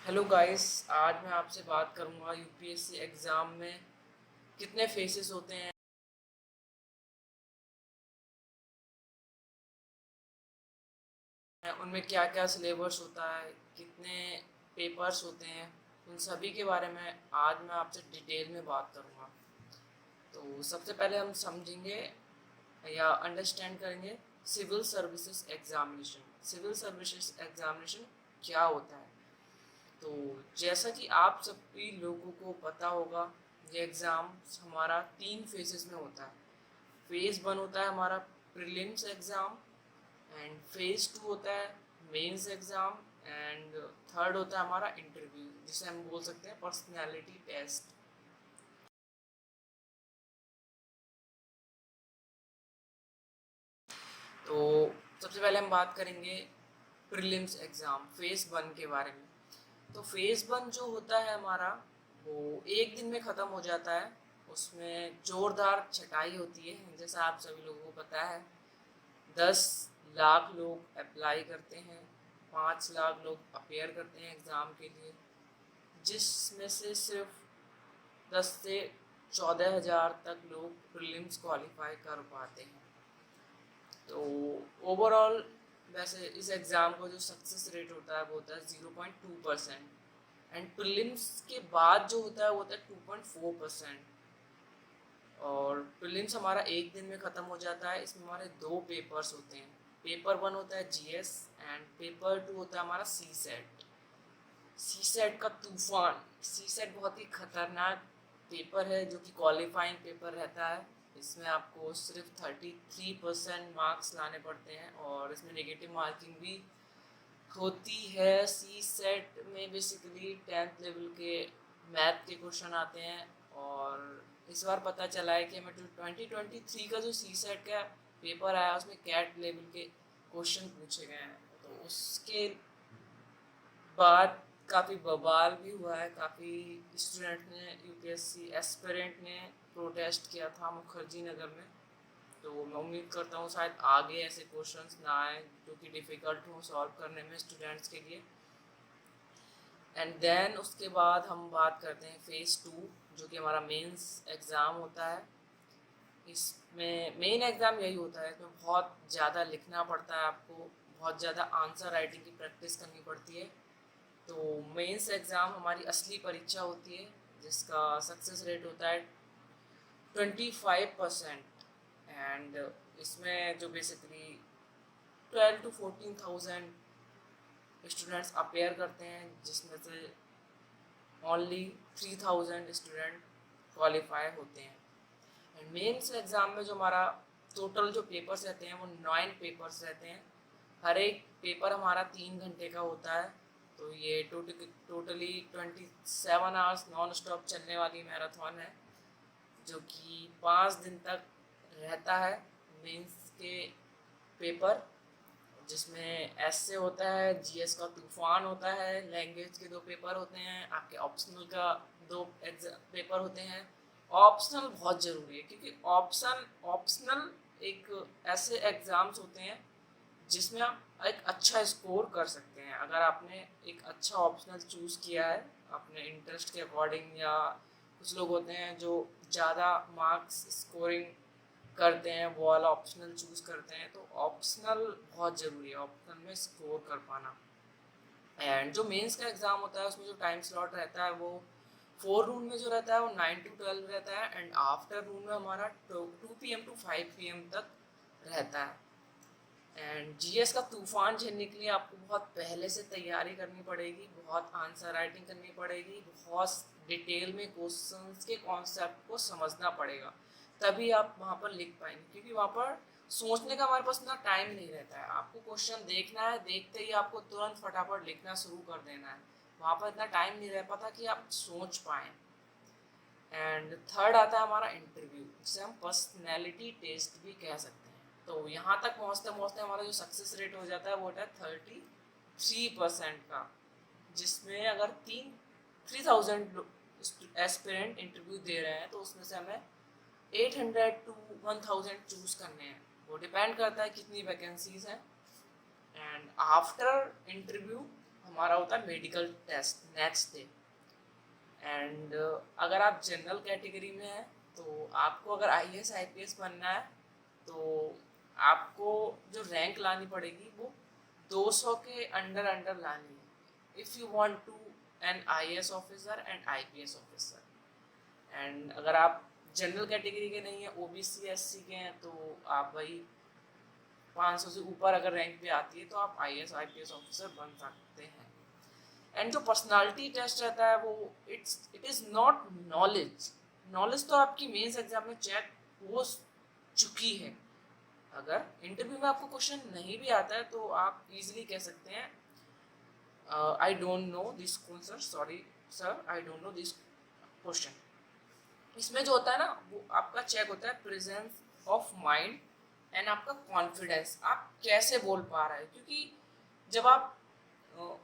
Hello guys. आज मैं आपसे बात करूंगा यूपीएससी एग्ज़ाम में कितने फेसेस होते हैं, उनमें क्या क्या सिलेबस होता है, कितने पेपर्स होते हैं, उन सभी के बारे में आज मैं आपसे डिटेल में बात करूंगा। तो सबसे पहले हम समझेंगे या अंडरस्टैंड करेंगे civil services examination. Civil services examination क्या होता है? तो जैसा कि आप सभी लोगों को पता होगा, ये एग्ज़ाम हमारा 3 फेजेस में होता है। फेज़ 1 होता है हमारा प्रीलिम्स एग्ज़ाम, एंड फेज़ 2 होता है मेंस एग्ज़ाम, एंड थर्ड होता है हमारा इंटरव्यू, जिसे हम बोल सकते हैं पर्सनैलिटी टेस्ट। तो सबसे पहले हम बात करेंगे प्रीलिम्स एग्ज़ाम फेज़ 1 के बारे में। तो फेज़ 1 जो होता है हमारा, वो एक दिन में ख़त्म हो जाता है। उसमें ज़ोरदार छटाई होती है, जैसा आप सभी लोगों को पता है। 10 लाख लोग अप्लाई करते हैं, 5 लाख लोग अपेयर करते हैं एग्ज़ाम के लिए, जिसमें से सिर्फ 10 से 14 हज़ार तक लोग प्रीलिम्स क्वालिफाई कर पाते हैं। तो ओवरऑल वैसे इस एग्ज़ाम का जो सक्सेस रेट होता है वो होता है 0.2%, एंड प्रीलिम्स के बाद जो होता है वो होता है 2.4%। और प्रीलिम्स हमारा एक दिन में ख़त्म हो जाता है। इसमें हमारे 2 पेपर्स होते हैं। पेपर 1 होता है जीएस, एंड पेपर 2 होता है हमारा सी सेट। सी सेट का तूफान। सी सेट बहुत ही खतरनाक पेपर है जो कि क्वालिफाइंग पेपर रहता है। इसमें आपको सिर्फ 33% मार्क्स लाने पड़ते हैं, और इसमें नेगेटिव मार्किंग भी होती है। सी सेट में बेसिकली 10th लेवल के मैथ के क्वेश्चन आते हैं, और इस बार पता चला है कि हमें 2023 का जो सी सेट का पेपर आया उसमें कैट लेवल के क्वेश्चन पूछे गए हैं। तो उसके बाद काफ़ी बवाल भी हुआ है। काफ़ी स्टूडेंट ने, यूपीएससी एस्पिरेंट ने प्रोटेस्ट किया था मुखर्जी नगर में। तो मैं उम्मीद करता हूँ शायद आगे ऐसे क्वेश्चंस ना आए जो कि डिफ़िकल्ट हो सॉल्व करने में स्टूडेंट्स के लिए। एंड देन उसके बाद हम बात करते हैं फ़ेज़ 2, जो कि हमारा मेंस एग्ज़ाम होता है। इसमें मेन एग्ज़ाम यही होता है, इसमें बहुत ज़्यादा लिखना पड़ता है आपको, बहुत ज़्यादा आंसर राइटिंग की प्रैक्टिस करनी पड़ती है। तो मेंस एग्ज़ाम हमारी असली परीक्षा होती है, जिसका सक्सेस रेट होता है 25%। एंड इसमें जो बेसिकली 12 to 14,000 स्टूडेंट्स अपेयर करते हैं, जिसमें से ओनली 3,000 स्टूडेंट क्वालिफाई होते हैं। एंड मेंस एग्ज़ाम में जो हमारा टोटल जो पेपर्स रहते हैं वो 9 पेपर्स रहते हैं। हर एक पेपर हमारा 3 घंटे का होता है। तो ये टोटली 27 आवर्स नॉन स्टॉप चलने वाली मैराथन है, जो कि 5 दिन तक रहता है। मेंस के पेपर, जिसमें एसए होता है, जीएस का तूफान होता है, लैंग्वेज के 2 पेपर होते हैं, आपके ऑप्शनल का 2 पेपर होते हैं। ऑप्शनल बहुत ज़रूरी है, क्योंकि ऑप्शनल एक ऐसे एग्ज़ाम्स होते हैं जिसमें आप एक अच्छा स्कोर कर सकते हैं। अगर आपने एक अच्छा ऑप्शनल चूज़ किया है अपने इंटरेस्ट के अकॉर्डिंग, या कुछ लोग होते हैं जो ज़्यादा मार्क्स स्कोरिंग करते हैं वो वाला ऑप्शनल चूज़ करते हैं। तो ऑप्शनल बहुत ज़रूरी है, ऑप्शनल में स्कोर कर पाना। एंड जो मेंस का एग्ज़ाम होता है उसमें जो टाइम स्लॉट रहता है वो 4 नून में जो रहता है वो 9 to 12 रहता है, एंड आफ्टरनून में हमारा 2 PM to 5 PM तक रहता है। एंड जीएस का तूफान झेलने के लिए आपको बहुत पहले से तैयारी करनी पड़ेगी, बहुत आंसर राइटिंग करनी पड़ेगी, बहुत डिटेल में क्वेश्चंस के कॉन्सेप्ट को समझना पड़ेगा, तभी आप वहाँ पर लिख पाएंगे। क्योंकि वहाँ पर सोचने का हमारे पास इतना टाइम नहीं रहता है। आपको क्वेश्चन देखना है, देखते ही आपको तुरंत फटाफट लिखना शुरू कर देना है। वहाँ पर इतना टाइम नहीं रह पाता कि आप सोच पाएँ। एंड थर्ड आता है हमारा इंटरव्यू, जिसे हम पर्सनैलिटी टेस्ट भी कह सकते हैं। तो यहाँ तक पहुँचते पहुँचते हमारा जो सक्सेस रेट हो जाता है वो होता है 33% का, जिसमें अगर 3,000 एस्पिरेंट इंटरव्यू दे रहे हैं तो उसमें से हमें 800 to 1,000 चूज़ करने हैं। वो डिपेंड करता है कितनी वैकेंसीज हैं। एंड आफ्टर इंटरव्यू हमारा होता है medical test next day. And अगर आप जनरल कैटेगरी में हैं तो आपको अगर IAS IPS बनना है तो आपको जो रैंक लानी पड़ेगी वो 200 के अंडर अंडर लानी है if you want to an IAS officer and IPS officer. And अगर आप जनरल कैटेगरी के नहीं हैं, OBC SC के हैं, तो आप भाई 500 से ऊपर अगर रैंक पे आती है तो आप IAS IPS ऑफिसर बन सकते हैं। एंड जो पर्सनालिटी टेस्ट रहता है वो it is not knowledge. Knowledge तो आपकी मेंस एग्जाम में चेक हो चुकी है। अगर इंटरव्यू में आपको क्वेश्चन नहीं भी आता है तो आप इजीली कह सकते हैं I don't know this answer, sorry sir I don't know this question. इसमें जो होता है ना वो आपका चेक होता है प्रेजेंस ऑफ माइंड एंड आपका कॉन्फिडेंस, आप कैसे बोल पा रहे हैं। क्योंकि जब आप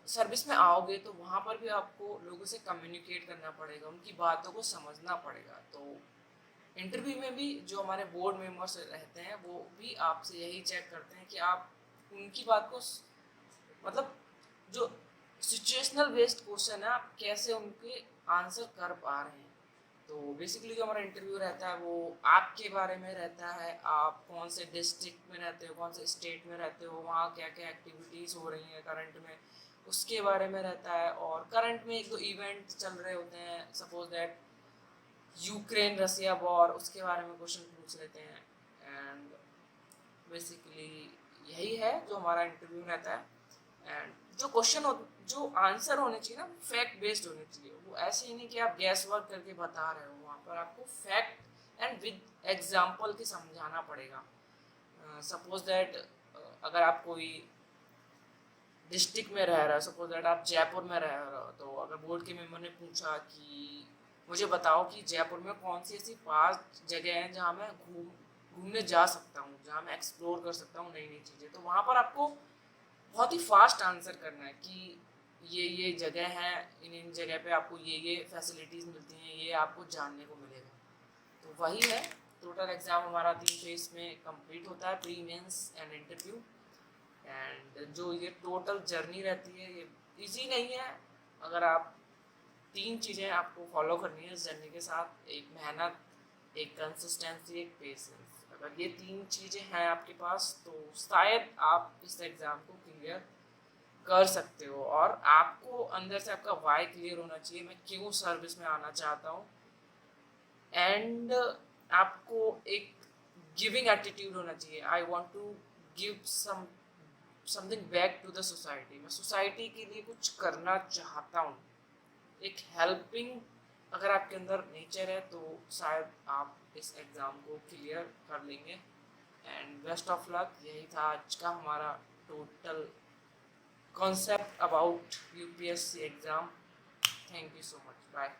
सर्विस में आओगे तो वहाँ पर भी आपको लोगों से कम्युनिकेट करना पड़ेगा, उनकी बातों को समझना पड़ेगा। तो इंटरव्यू में भी जो हमारे बोर्ड मेंबर्स रहते हैं वो भी आपसे यही चेक करते हैं कि आप उनकी बात को मतलब जो सिचुएशनल बेस्ड क्वेश्चन है आप कैसे उनके आंसर कर पा रहे हैं। तो बेसिकली जो हमारा इंटरव्यू रहता है वो आपके बारे में रहता है, आप कौन से डिस्ट्रिक्ट में रहते हो, कौन से स्टेट में रहते हो, वहाँ क्या क्या एक्टिविटीज़ हो रही हैं करंट में, उसके बारे में रहता है। और करंट में एक दो इवेंट चल रहे होते हैं, suppose that Ukraine Russia war, उसके बारे में क्वेश्चन पूछ लेते हैं। एंड बेसिकली यही है जो हमारा इंटरव्यू रहता है। एंड जो क्वेश्चन जो आंसर होने चाहिए ना फैक्ट बेस्ड होने चाहिए, वो ऐसे ही नहीं कि आप गैस वर्क करके बता रहे हो, वहाँ पर आपको फैक्ट एंड विद एग्जाम्पल के समझाना पड़ेगा। सपोज दैट अगर आप कोई डिस्ट्रिक्ट में रह रहा है, सपोज दैट आप जयपुर में रह रहे हो, तो अगर बोर्ड के मेंबर ने पूछा कि मुझे बताओ कि जयपुर में कौन सी ऐसी 5 जगह हैं जहाँ मैं घूमने जा सकता हूँ, जहाँ मैं एक्सप्लोर कर सकता हूँ नई नई चीज़ें, तो वहाँ पर आपको बहुत ही फास्ट आंसर करना है कि ये जगह है, इन जगह पे आपको ये फैसिलिटीज़ मिलती हैं, ये आपको जानने को मिलेगा। तो वही है, टोटल एग्ज़ाम हमारा 3 फेज में कंप्लीट होता है, pre mains and interview. And जो ये टोटल जर्नी रहती है ये इजी नहीं है। अगर आप 3 चीज़ें आपको फॉलो करनी है इस जर्नी के साथ, एक मेहनत, एक कंसिस्टेंसी, एक पेशेंस। अगर ये 3 चीज़ें हैं आपके पास तो शायद आप इस एग्ज़ाम को क्लियर कर सकते हो। और आपको अंदर से आपका वाई क्लियर होना चाहिए, मैं क्यों सर्विस में आना चाहता हूँ। एंड आपको एक गिविंग एटीट्यूड होना चाहिए, I want to give something back to the society, मैं सोसाइटी के लिए कुछ करना चाहता हूँ। एक हेल्पिंग अगर आपके अंदर नेचर है तो शायद आप इस एग्ज़ाम को क्लियर कर लेंगे। एंड बेस्ट ऑफ लक, यही था आज का हमारा total concept about UPSC exam. Thank you so much. Bye.